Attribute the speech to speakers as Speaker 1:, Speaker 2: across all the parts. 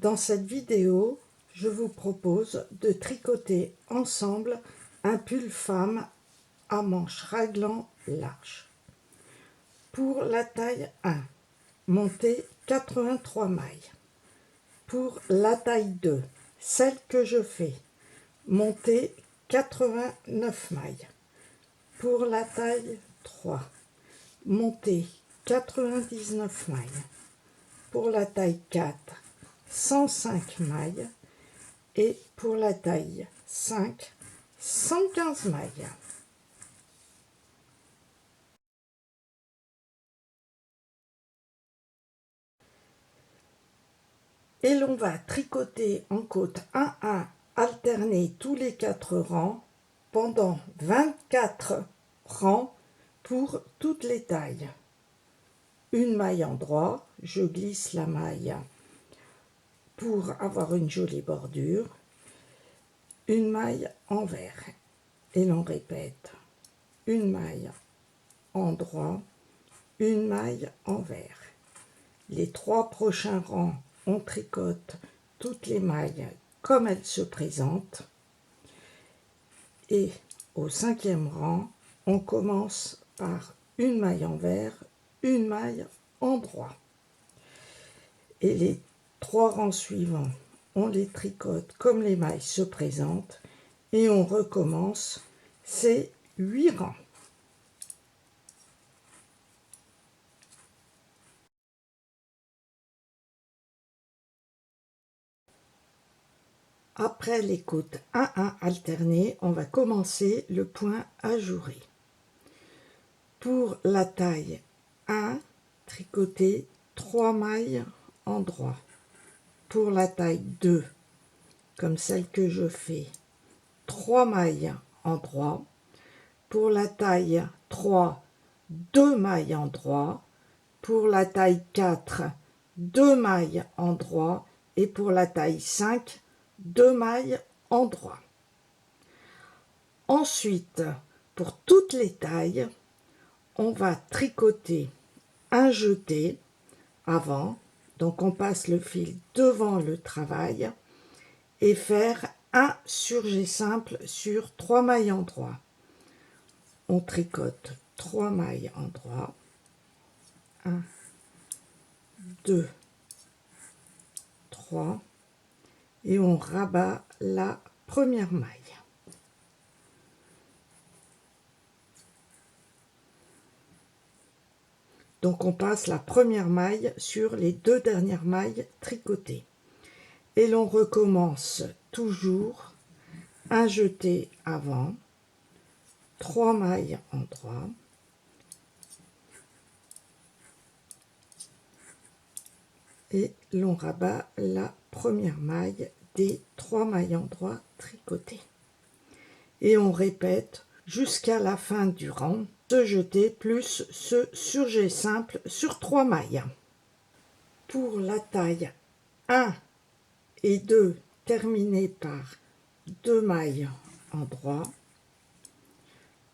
Speaker 1: Dans cette vidéo, je vous propose de tricoter ensemble un pull femme à manches raglan large. Pour la taille 1, montez 83 mailles. Pour la taille 2, celle que je fais, montez 89 mailles. Pour la taille 3, montez 99 mailles. Pour la taille 4, 105 mailles. Et pour la taille 5, 115 mailles. Et l'on va tricoter en côte 1-1 alternés tous les 4 rangs pendant 24 rangs pour toutes les tailles. Une maille en droit, je glisse la maille pour avoir une jolie bordure. Une maille envers et l'on répète une maille en droit, une maille envers. Les 3 prochains rangs, on tricote toutes les mailles comme elles se présentent. Et au 5e rang, on commence par une maille envers, une maille en droit. Et les 3 rangs suivants, on les tricote comme les mailles se présentent et on recommence ces 8 rangs. Après les côtes 1-1 alternées, on va commencer le point ajouré. Pour la taille 1, tricoter 3 mailles en droit. Pour la taille 2, comme celle que je fais, 3 mailles en droit. Pour la taille 3, 2 mailles en droit. Pour la taille 4, 2 mailles en droit. Et pour la taille 5, 2 mailles en droit. Ensuite, pour toutes les tailles, on va tricoter un jeté avant, donc on passe le fil devant le travail et faire un surjet simple sur 3 mailles en droit. On tricote 3 mailles en droit, 1, 2, 3 et on rabat la première maille. Donc on passe la première maille sur les 2 dernières mailles tricotées. Et l'on recommence toujours un jeté avant, 3 mailles en droit, et l'on rabat la première maille des 3 mailles en droit tricotées. Et on répète jusqu'à la fin du rang, ce jeté plus ce surjet simple sur 3 mailles. Pour la taille 1 et 2 terminées par 2 mailles en droit,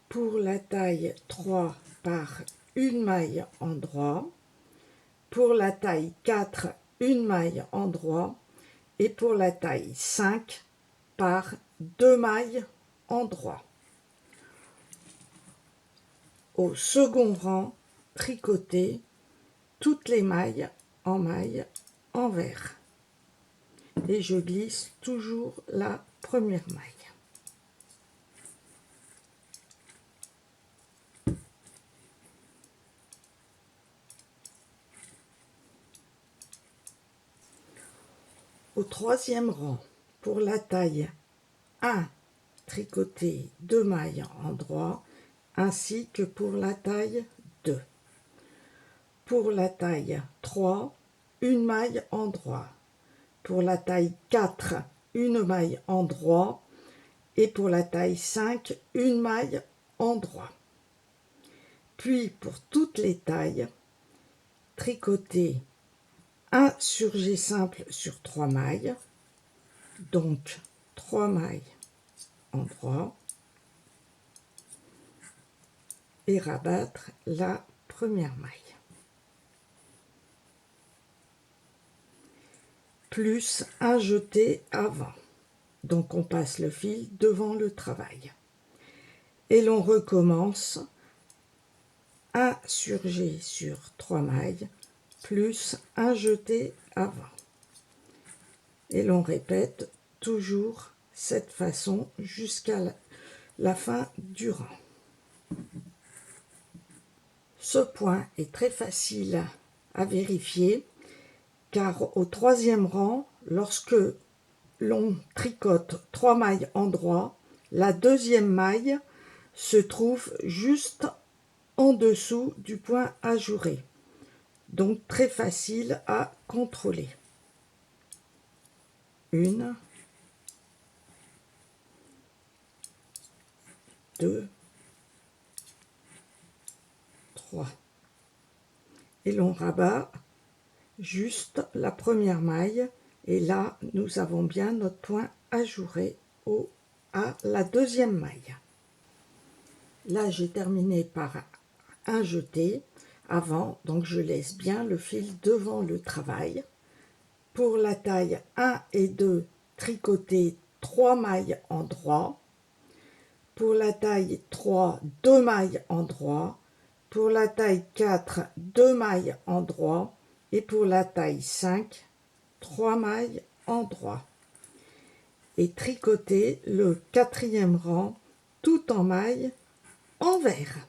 Speaker 1: pour la taille 3 par une maille en droit, pour la taille 4 une maille en droit et pour la taille 5 par 2 mailles en droit. Au second rang, tricoter toutes les mailles en maille envers et je glisse toujours la première maille. Au 3e rang, pour la taille 1, tricoter 2 mailles en droit, ainsi que pour la taille 2. Pour la taille 3, une maille en droit. Pour la taille 4, une maille en droit. Et pour la taille 5, une maille en droit. Puis pour toutes les tailles, tricoter un surjet simple sur 3 mailles, donc 3 mailles en droit, et rabattre la première maille. plus un jeté avant. Donc on passe le fil devant le travail. Et l'on recommence 1 surjet sur 3 mailles plus un jeté avant. Et l'on répète toujours cette façon jusqu'à la fin du rang. Ce point est très facile à vérifier car au 3e rang, lorsque l'on tricote 3 mailles en droit, la 2e maille se trouve juste en dessous du point ajouré. Donc très facile à contrôler. 1, 2, 3. Et l'on rabat juste la première maille et là nous avons bien notre point ajouré à la 2e maille. Là j'ai terminé par un jeté avant, donc je laisse bien le fil devant le travail. Pour la taille 1 et 2, tricoter 3 mailles en droit. Pour la taille 3, 2 mailles en droit. Pour la taille 4, 2 mailles en droit. Et pour la taille 5, 3 mailles en droit. Et tricoter le 4e rang tout en mailles envers.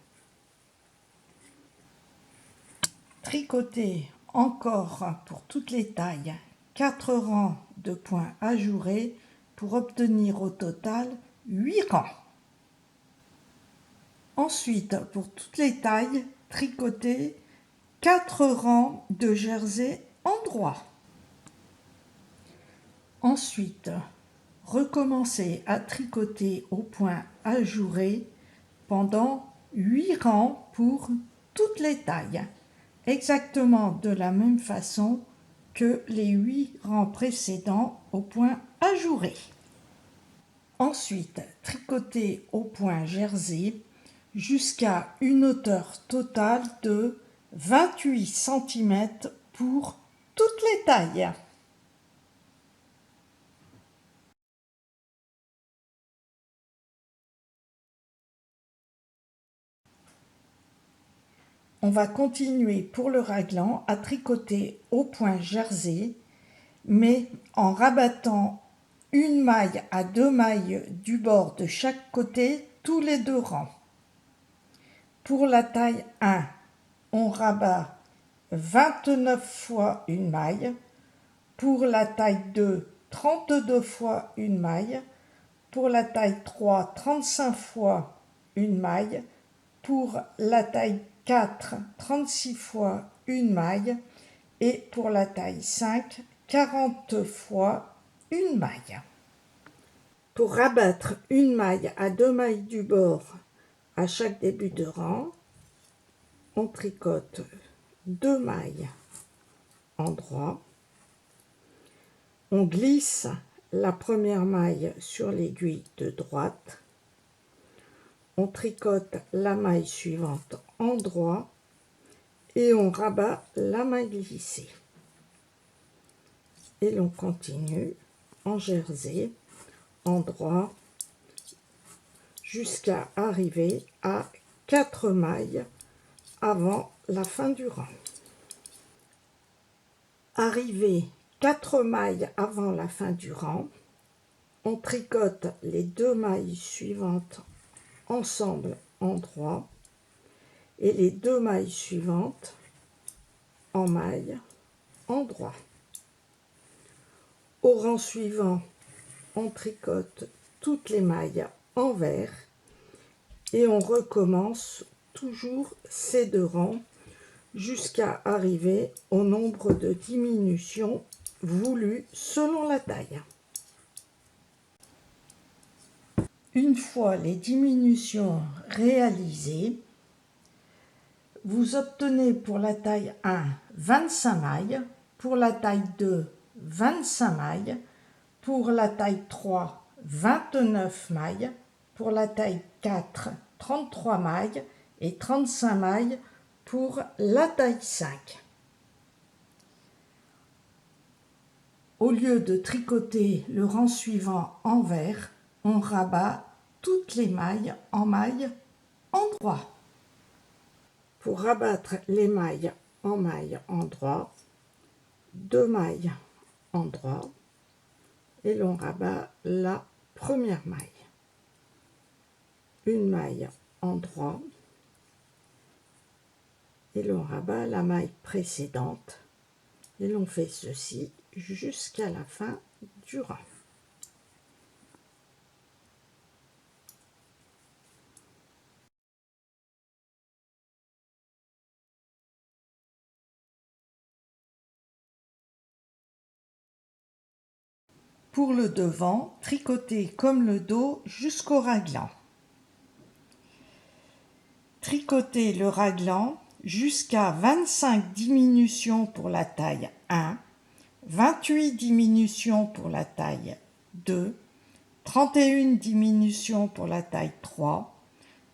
Speaker 1: Tricoter encore pour toutes les tailles 4 rangs de points ajourés pour obtenir au total 8 rangs. Ensuite, pour toutes les tailles, tricoter 4 rangs de jersey en droit. Ensuite, recommencer à tricoter au point ajouré pendant 8 rangs pour toutes les tailles, exactement de la même façon que les 8 rangs précédents au point ajouré. Ensuite, tricoter au point jersey jusqu'à une hauteur totale de 28 cm pour toutes les tailles. On va continuer pour le raglan à tricoter au point jersey, mais en rabattant une maille à 2 mailles du bord de chaque côté tous les 2 rangs. Pour la taille 1, on rabat 29 fois une maille. Pour la taille 2, 32 fois une maille. Pour la taille 3, 35 fois une maille. Pour la taille 4, 36 fois une maille. Et pour la taille 5, 40 fois une maille. Pour rabattre une maille à 2 mailles du bord à chaque début de rang, on tricote 2 mailles en droit. On glisse la première maille sur l'aiguille de droite. On tricote la maille suivante en droit et on rabat la maille glissée. Et l'on continue en jersey, en droit, jusqu'à arriver à 4 mailles avant la fin du rang. Arrivé 4 mailles avant la fin du rang, on tricote les 2 mailles suivantes ensemble en droit et les 2 mailles suivantes en maille en droit. Au rang suivant, on tricote toutes les mailles envers et on recommence toujours ces 2 rangs jusqu'à arriver au nombre de diminutions voulues selon la taille. Une fois les diminutions réalisées, vous obtenez pour la taille 1 25 mailles, pour la taille 2 25 mailles, pour la taille 3 29 mailles, pour la taille 4 33 mailles et 35 mailles pour la taille 5. Au lieu de tricoter le rang suivant envers, on rabat toutes les mailles en endroit. Pour rabattre les mailles en endroit, 2 mailles endroit et l'on rabat la première maille. Une maille endroit et l'on rabat la maille précédente et l'on fait ceci jusqu'à la fin du rang. Pour le devant, tricotez comme le dos jusqu'au raglan. Tricotez le raglan jusqu'à 25 diminutions pour la taille 1, 28 diminutions pour la taille 2, 31 diminutions pour la taille 3,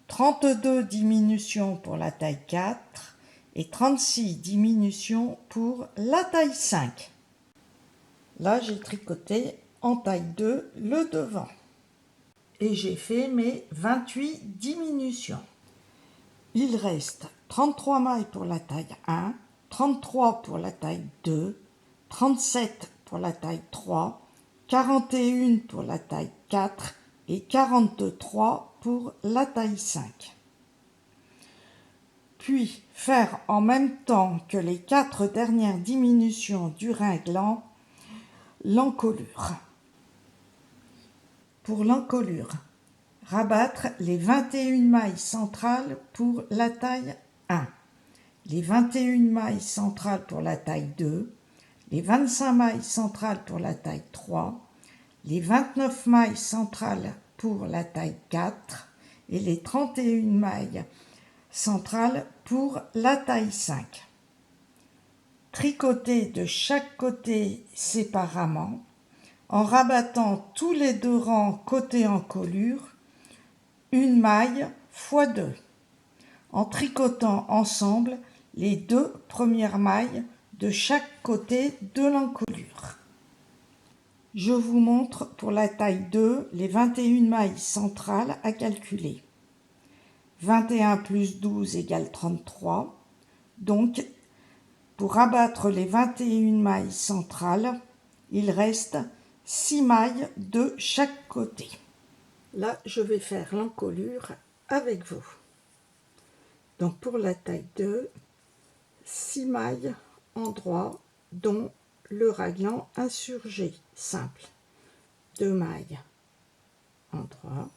Speaker 1: 32 diminutions pour la taille 4 et 36 diminutions pour la taille 5. Là, j'ai tricoté en taille 2 le devant et j'ai fait mes 28 diminutions. Il reste 33 mailles pour la taille 1, 33 pour la taille 2, 37 pour la taille 3, 41 pour la taille 4 et 43 pour la taille 5. Puis faire en même temps que les 4 dernières diminutions du raglan l'encolure. Pour l'encolure, rabattre les 21 mailles centrales pour la taille 1, les 21 mailles centrales pour la taille 2, les 25 mailles centrales pour la taille 3, les 29 mailles centrales pour la taille 4 et les 31 mailles centrales pour la taille 5. Tricotez de chaque côté séparément en rabattant tous les 2 rangs côté encolure, une maille x 2, en tricotant ensemble les 2 premières mailles de chaque côté de l'encolure. Je vous montre pour la taille 2 les 21 mailles centrales à calculer. 21 plus 12 égale 33. Donc, pour rabattre les 21 mailles centrales, il reste 6 mailles de chaque côté. Là, je vais faire l'encolure avec vous. Donc, pour la taille 2, 6 mailles endroit, dont le raglan insurgé simple. 2 mailles endroit,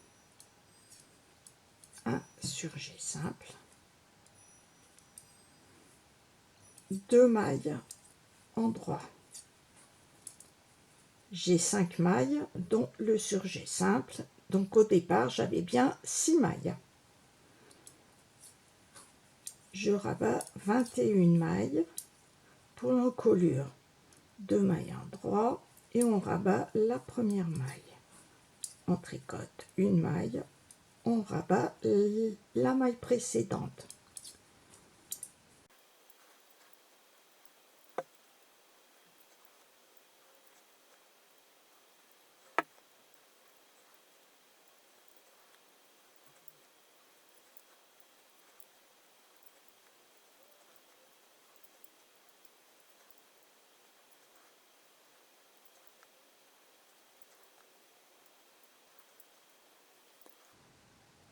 Speaker 1: insurgé simple. 2 mailles endroit. J'ai 5 mailles, dont le surjet simple. Donc au départ, j'avais bien 6 mailles. Je rabats 21 mailles pour l'encolure. 2 mailles endroit et on rabat la première maille. On tricote une maille, on rabat la maille précédente.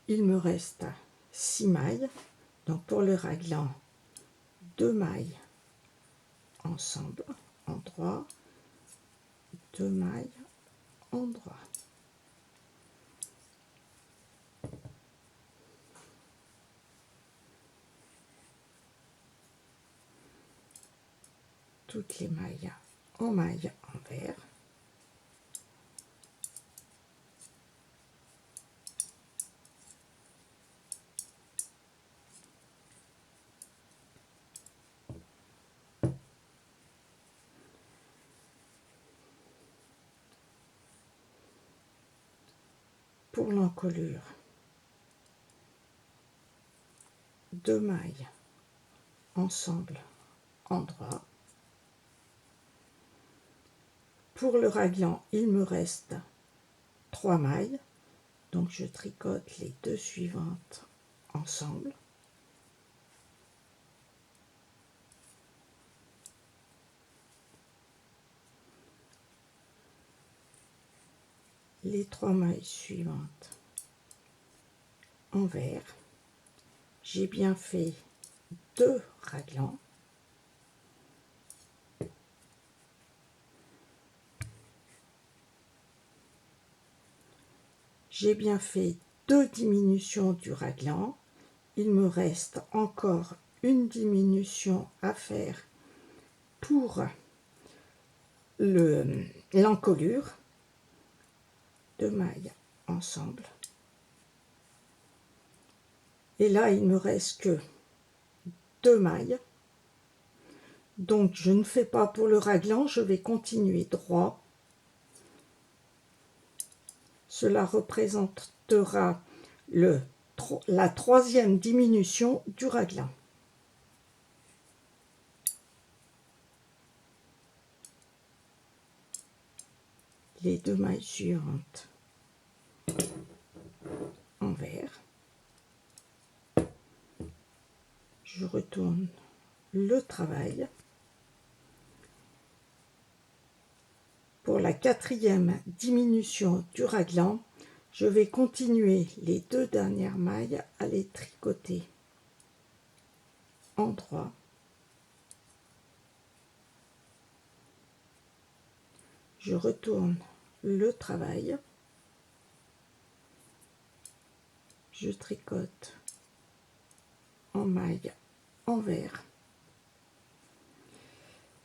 Speaker 1: Il me reste 6 mailles, donc pour le raglan, 2 mailles ensemble, endroit, 2 mailles endroit. Toutes les mailles en maille envers. Pour l'encolure, 2 mailles ensemble endroit, pour le raglan, il me reste 3 mailles, donc je tricote les 2 suivantes ensemble. Les 3 mailles suivantes envers. J'ai bien fait 2 raglans. J'ai bien fait 2 diminutions du raglan. Il me reste encore une diminution à faire pour l'encolure. 2 mailles ensemble. Et là, il me reste que 2 mailles. Donc, je ne fais pas pour le raglan, je vais continuer droit. Cela représentera la 3e diminution du raglan. Les 2 mailles suivantes envers. Je retourne le travail. Pour la 4e diminution du raglan, je vais continuer les 2 dernières mailles à les tricoter en droit. Je retourne le travail. Je tricote en maille envers.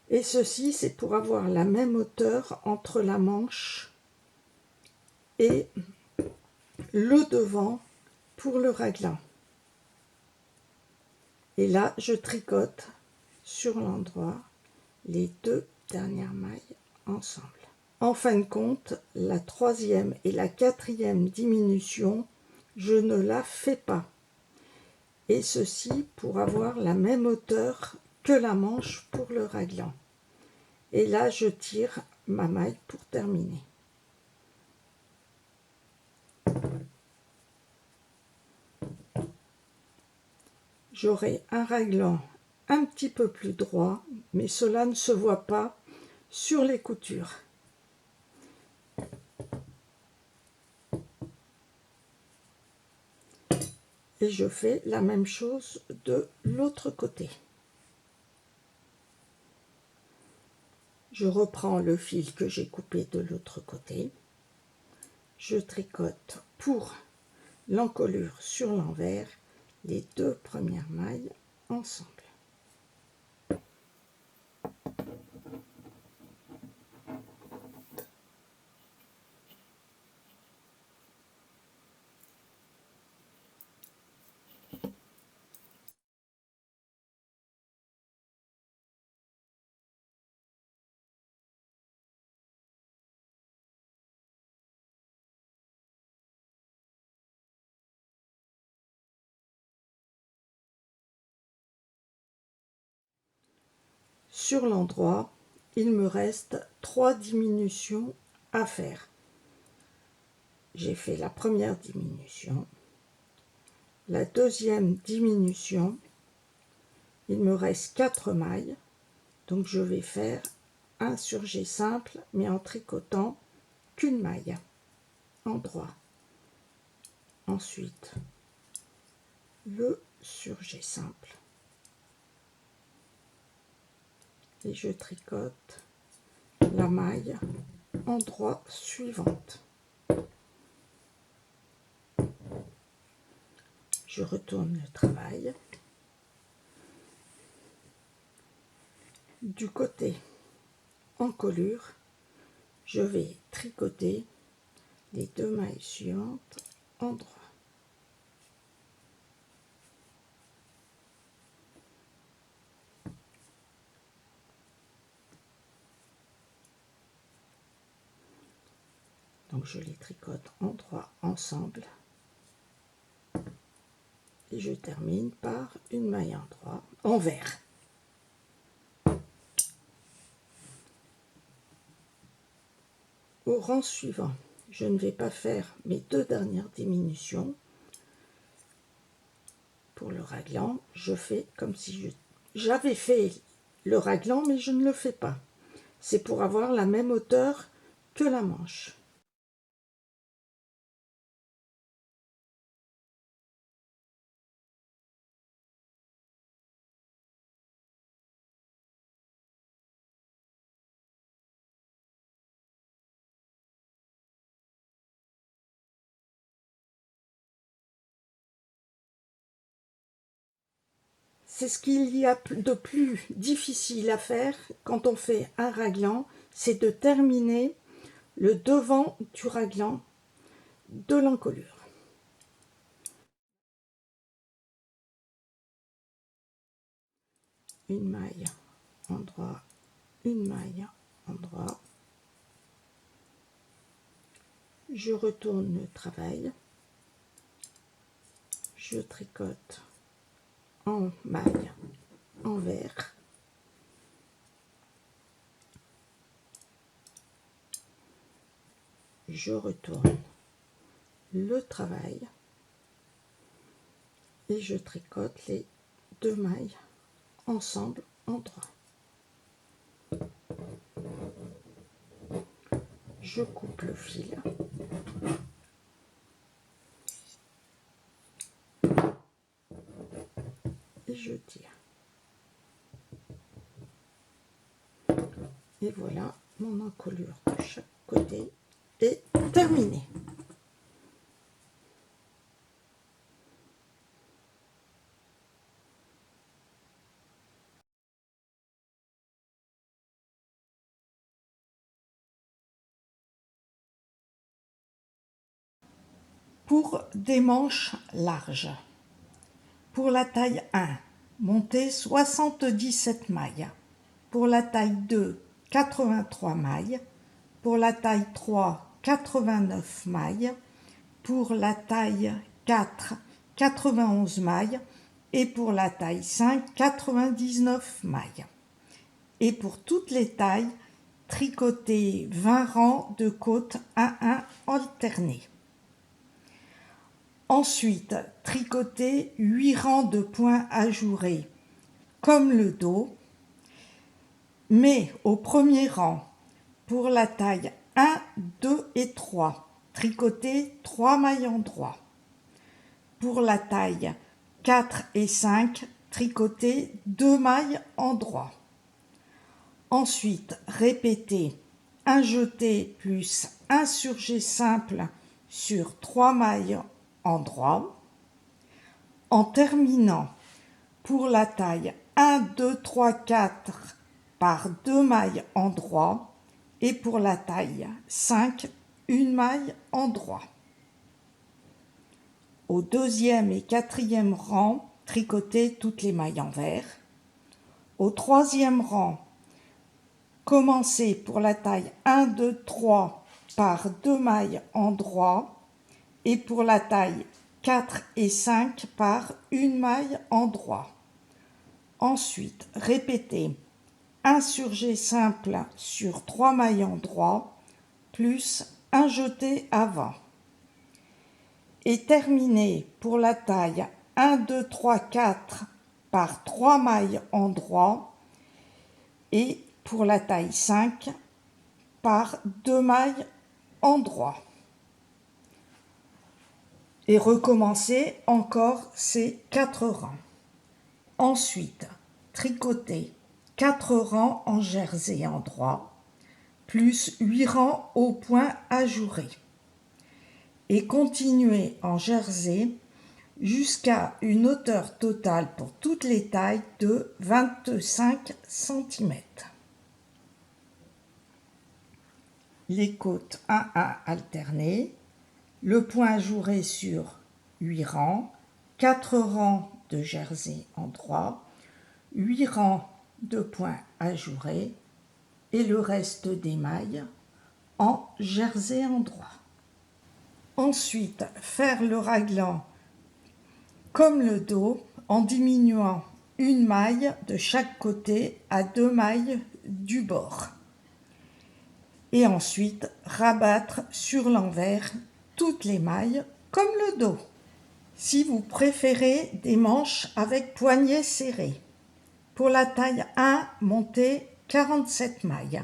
Speaker 1: Et ceci, c'est pour avoir la même hauteur entre la manche et le devant pour le raglan. Et là, je tricote sur l'endroit les 2 dernières mailles ensemble. En fin de compte, la 3e et la 4e diminution, je ne la fais pas. Et ceci pour avoir la même hauteur que la manche pour le raglan. Et là, je tire ma maille pour terminer. J'aurai un raglan un petit peu plus droit, mais cela ne se voit pas sur les coutures. Et je fais la même chose de l'autre côté. Je reprends le fil que j'ai coupé de l'autre côté. Je tricote pour l'encolure sur l'envers les 2 premières mailles ensemble. Sur l'endroit, il me reste 3 diminutions à faire. J'ai fait la première diminution, la 2e diminution, il me reste 4 mailles, donc je vais faire un surjet simple, mais en tricotant qu'une maille en droit. Ensuite, le surjet simple. Et je tricote la maille en droit suivante. Je retourne le travail. Du côté encolure, je vais tricoter les 2 mailles suivantes en droit. Donc je les tricote en droit ensemble et je termine par une maille en droit envers. Au rang suivant, je ne vais pas faire mes 2 dernières diminutions. Pour le raglan, je fais comme si j'avais fait le raglan, mais je ne le fais pas. C'est pour avoir la même hauteur que la manche. C'est ce qu'il y a de plus difficile à faire quand on fait un raglan, c'est de terminer le devant du raglan de l'encolure. Une maille endroit, une maille endroit. Je retourne le travail. Je tricote en maille envers. Je retourne le travail et je tricote les 2 mailles ensemble en droit. Je coupe le fil et je tire. Et voilà, mon encolure de chaque côté est terminée. Pour des manches larges, pour la taille 1, montez 77 mailles. Pour la taille 2, 83 mailles. Pour la taille 3, 89 mailles. Pour la taille 4, 91 mailles. Et pour la taille 5, 99 mailles. Et pour toutes les tailles, tricotez 20 rangs de côtes 1-1 alternés. Ensuite, tricotez 8 rangs de points ajourés, comme le dos, mais au premier rang, pour la taille 1, 2 et 3, tricotez 3 mailles endroit. Pour la taille 4 et 5, tricotez 2 mailles endroit. Ensuite, répétez un jeté plus un surjet simple sur 3 mailles endroit. En terminant, pour la taille 1, 2, 3, 4 par 2 mailles endroit et pour la taille 5, une maille endroit. Au deuxième et quatrième rang, tricotez toutes les mailles envers. Au troisième rang, commencez pour la taille 1, 2, 3 par 2 mailles endroit et pour la taille 4 et 5 par une maille endroit. Ensuite, répétez un surjet simple sur 3 mailles endroit plus un jeté avant. Et terminez pour la taille 1, 2, 3, 4 par 3 mailles endroit et pour la taille 5 par 2 mailles endroit. Et recommencez encore ces 4 rangs. Ensuite, tricotez 4 rangs en jersey endroit, plus 8 rangs au point ajouré. Et continuez en jersey jusqu'à une hauteur totale pour toutes les tailles de 25 cm. Les côtes 1-1 alternées, le point ajouré sur 8 rangs, 4 rangs de jersey endroit, 8 rangs de points ajourés et le reste des mailles en jersey endroit. Ensuite, faire le raglan comme le dos en diminuant une maille de chaque côté à 2 mailles du bord. et ensuite rabattre sur l'envers toutes les mailles comme le dos. Si vous préférez des manches avec poignets serrés, pour la taille 1, montez 47 mailles.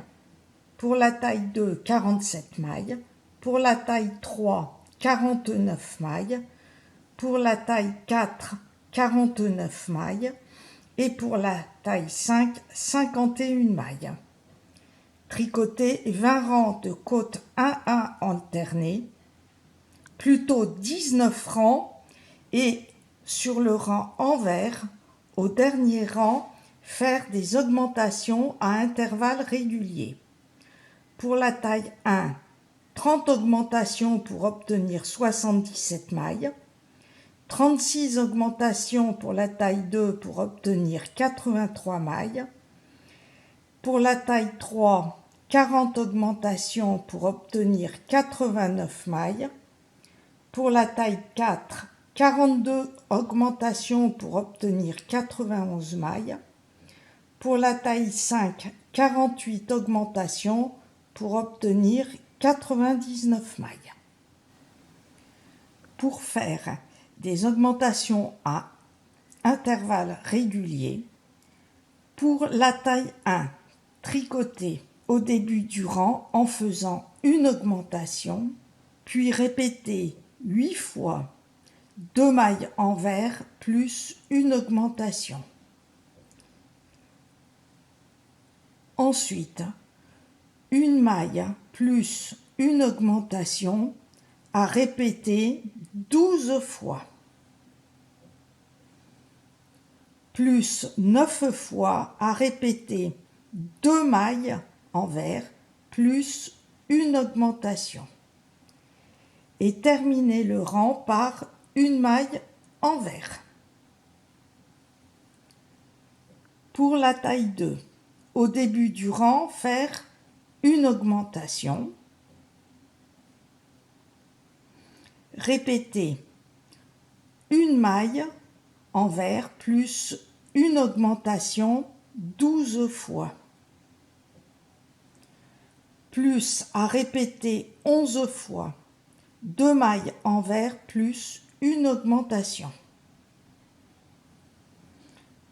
Speaker 1: Pour la taille 2, 47 mailles. Pour la taille 3, 49 mailles. Pour la taille 4, 49 mailles. Et pour la taille 5, 51 mailles. Tricotez 20 rangs de côte 1-1 alternés, plutôt 19 rangs, et sur le rang envers, au dernier rang, faire des augmentations à intervalles réguliers. Pour la taille 1, 30 augmentations pour obtenir 77 mailles, 36 augmentations pour la taille 2 pour obtenir 83 mailles, pour la taille 3, 40 augmentations pour obtenir 89 mailles, pour la taille 4, 42 augmentations pour obtenir 91 mailles, pour la taille 5, 48 augmentations pour obtenir 99 mailles. Pour faire des augmentations à intervalles réguliers, pour la taille 1, tricotez au début du rang en faisant une augmentation, puis répétez 8 fois 2 mailles envers plus une augmentation. Ensuite, une maille plus une augmentation à répéter 12 fois, plus 9 fois à répéter 2 mailles envers plus une augmentation. Et terminez le rang par une maille envers. Pour la taille 2, au début du rang, faire une augmentation. Répétez une maille envers plus une augmentation 12 fois. Plus à répéter 11 fois 2 mailles envers plus une augmentation.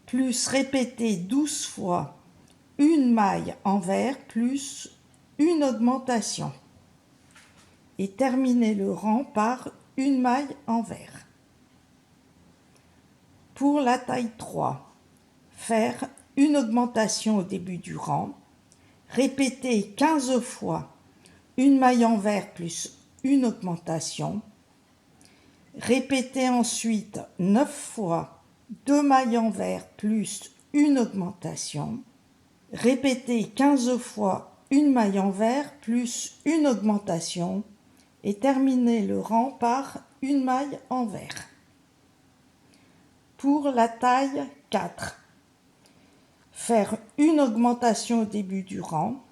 Speaker 1: Plus répéter 12 fois une maille envers plus une augmentation. Et terminer le rang par une maille envers. Pour la taille 3, faire une augmentation au début du rang, répéter 15 fois une maille envers plus une augmentation, répéter ensuite 9 fois 2 mailles envers plus une augmentation, répéter 15 fois une maille envers plus une augmentation et terminer le rang par une maille envers. Pour la taille 4, faire une augmentation au début du rang,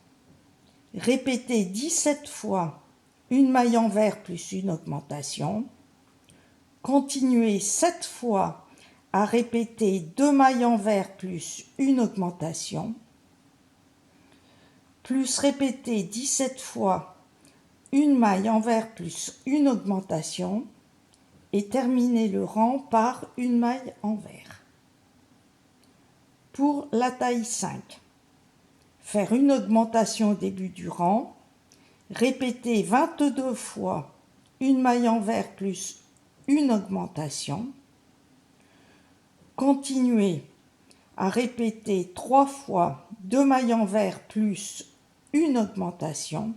Speaker 1: répéter 17 fois une maille envers plus une augmentation, continuer 7 fois à répéter 2 mailles envers plus une augmentation, plus répéter 17 fois une maille envers plus une augmentation et terminer le rang par une maille envers. Pour la taille 5, faire une augmentation au début du rang, répéter 22 fois une maille envers plus une augmentation, continuer à répéter 3 fois 2 mailles envers plus une augmentation,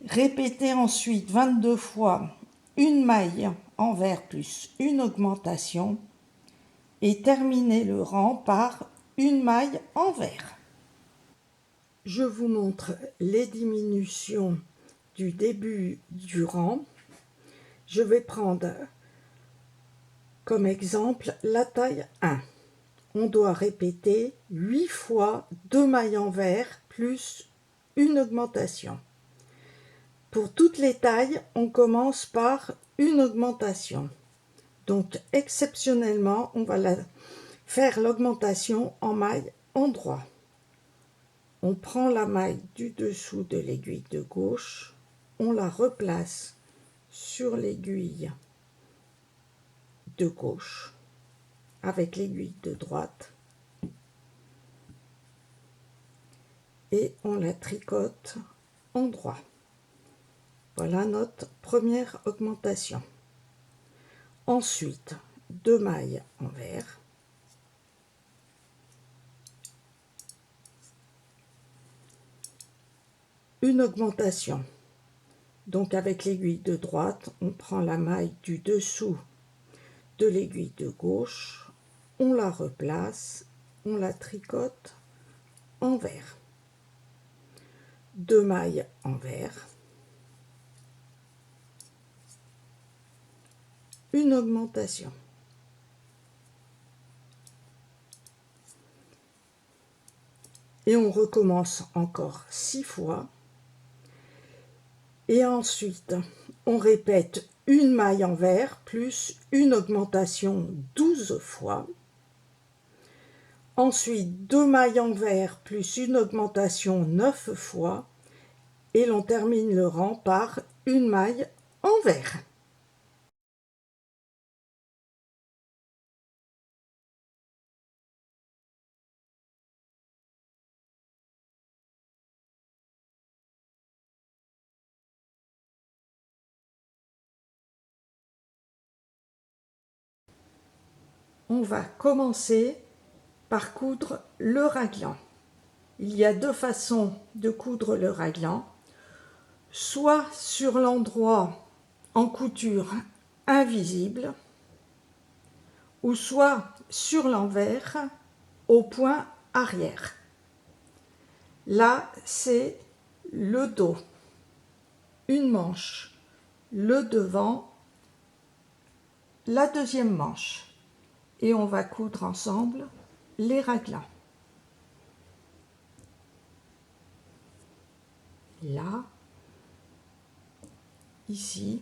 Speaker 1: répéter ensuite 22 fois une maille envers plus une augmentation et terminer le rang par une maille envers. Je vous montre les diminutions du début du rang. Je vais prendre comme exemple la taille 1. On doit répéter 8 fois 2 mailles envers plus une augmentation. Pour toutes les tailles, on commence par une augmentation. Donc, exceptionnellement, on va faire l'augmentation en maille endroit. On prend la maille du dessous de l'aiguille de gauche, on la replace sur l'aiguille de gauche avec l'aiguille de droite et on la tricote en droit. Voilà notre première augmentation. Ensuite, 2 mailles envers, une augmentation. Donc avec l'aiguille de droite, on prend la maille du dessous de l'aiguille de gauche, on la replace, on la tricote envers. 2 mailles envers, une augmentation. Et on recommence encore 6 fois. Et ensuite, on répète une maille envers plus une augmentation 12 fois. Ensuite, 2 mailles envers plus une augmentation 9 fois. Et l'on termine le rang par une maille envers. On va commencer par coudre le raglan. Il y a 2 façons de coudre le raglan. Soit sur l'endroit en couture invisible, ou soit sur l'envers au point arrière. Là, c'est le dos, une manche, le devant, la deuxième manche. Et on va coudre ensemble les raglans. Là, ici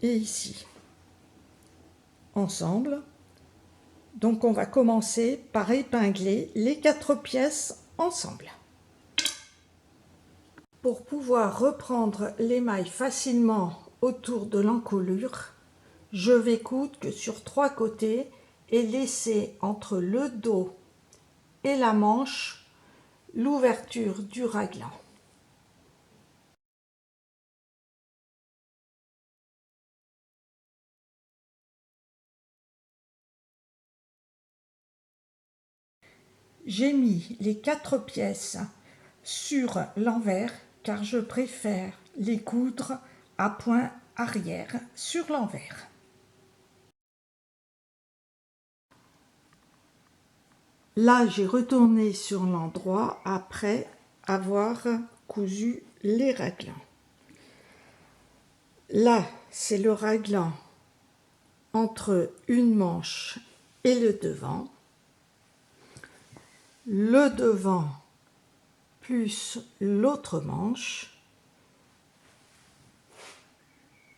Speaker 1: et ici. Ensemble. Donc on va commencer par épingler les 4 pièces ensemble. Pour pouvoir reprendre les mailles facilement autour de l'encolure, je vais coudre que sur 3 côtés et laisser entre le dos et la manche l'ouverture du raglan. J'ai mis les 4 pièces sur l'envers car je préfère les coudre à point arrière sur l'envers. Là, j'ai retourné sur l'endroit après avoir cousu les raglans. Là, c'est le raglan entre une manche et le devant. Le devant plus l'autre manche.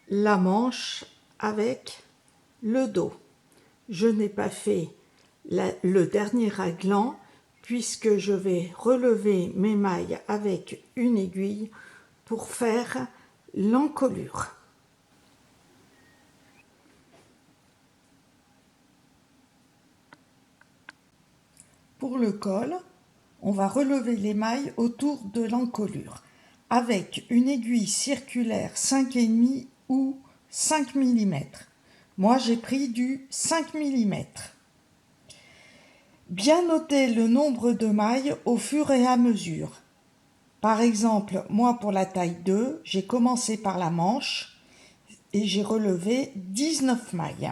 Speaker 1: La manche avec le dos. Je n'ai pas fait le dernier raglan puisque je vais relever mes mailles avec une aiguille pour faire l'encolure. Pour le col, on va relever les mailles autour de l'encolure avec une aiguille circulaire 5,5 ou 5 mm. Moi, j'ai pris du 5 mm. Bien noter le nombre de mailles au fur et à mesure. Par exemple, moi pour la taille 2, j'ai commencé par la manche et j'ai relevé 19 mailles.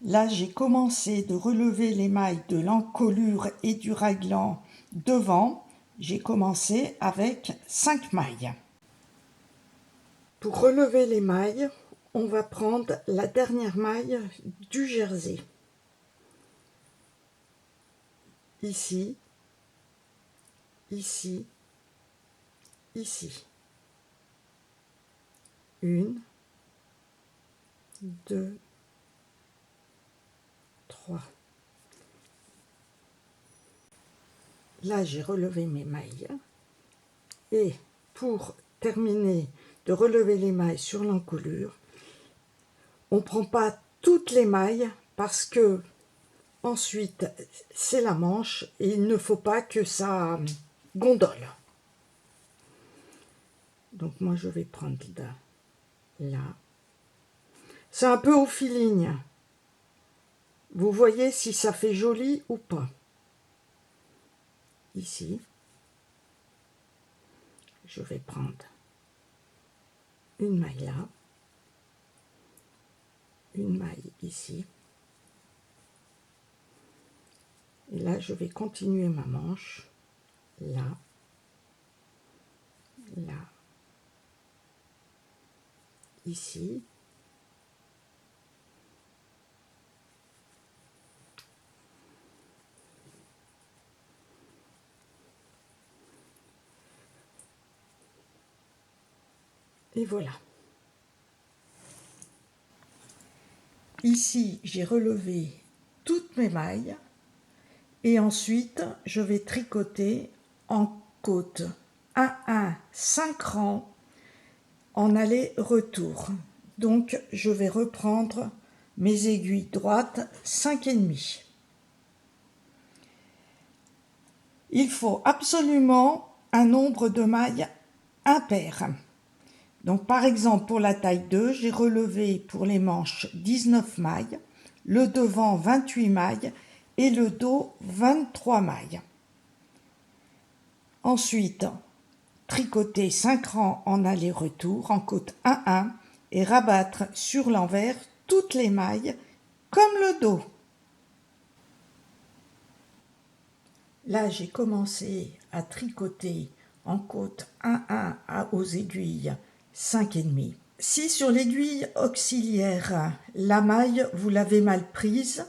Speaker 1: Là, j'ai commencé de relever les mailles de l'encolure et du raglan devant. J'ai commencé avec 5 mailles. Pour relever les mailles, on va prendre la dernière maille du jersey. Ici, ici, ici. 1, 2, 3, Là, j'ai relevé mes mailles. Et pour terminer de relever les mailles sur l'encolure, on ne prend pas toutes les mailles parce que ensuite c'est la manche et il ne faut pas que ça gondole. Donc moi je vais prendre là. C'est un peu au feeling. Vous voyez si ça fait joli ou pas. Ici, je vais prendre une maille là, une maille ici. Et là, je vais continuer ma manche, là, là, ici. Et voilà. Ici, j'ai relevé toutes mes mailles et ensuite, je vais tricoter en côte 1, 5 rangs en aller-retour. Donc, je vais reprendre mes aiguilles droites 5,5. Il faut absolument un nombre de mailles impair. Donc par exemple pour la taille 2, j'ai relevé pour les manches 19 mailles, le devant 28 mailles et le dos 23 mailles. Ensuite, tricoter 5 rangs en aller-retour en côte 1 et rabattre sur l'envers toutes les mailles comme le dos. Là, j'ai commencé à tricoter en côte 1 aux aiguilles 5,5. Si sur l'aiguille auxiliaire, la maille, vous l'avez mal prise,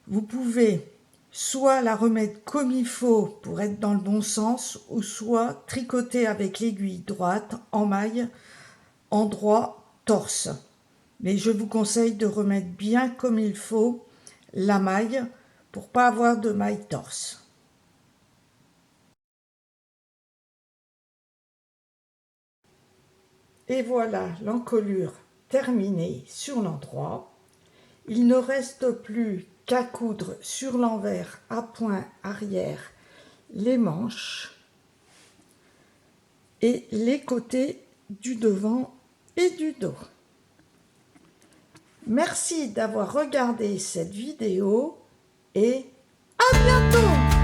Speaker 1: vous pouvez soit la remettre comme il faut pour être dans le bon sens, ou soit tricoter avec l'aiguille droite en maille endroit torse. Mais je vous conseille de remettre bien comme il faut la maille pour pas avoir de maille torse. Et voilà l'encolure terminée sur l'endroit. Il ne reste plus qu'à coudre sur l'envers à point arrière les manches et les côtés du devant et du dos. Merci d'avoir regardé cette vidéo et à bientôt!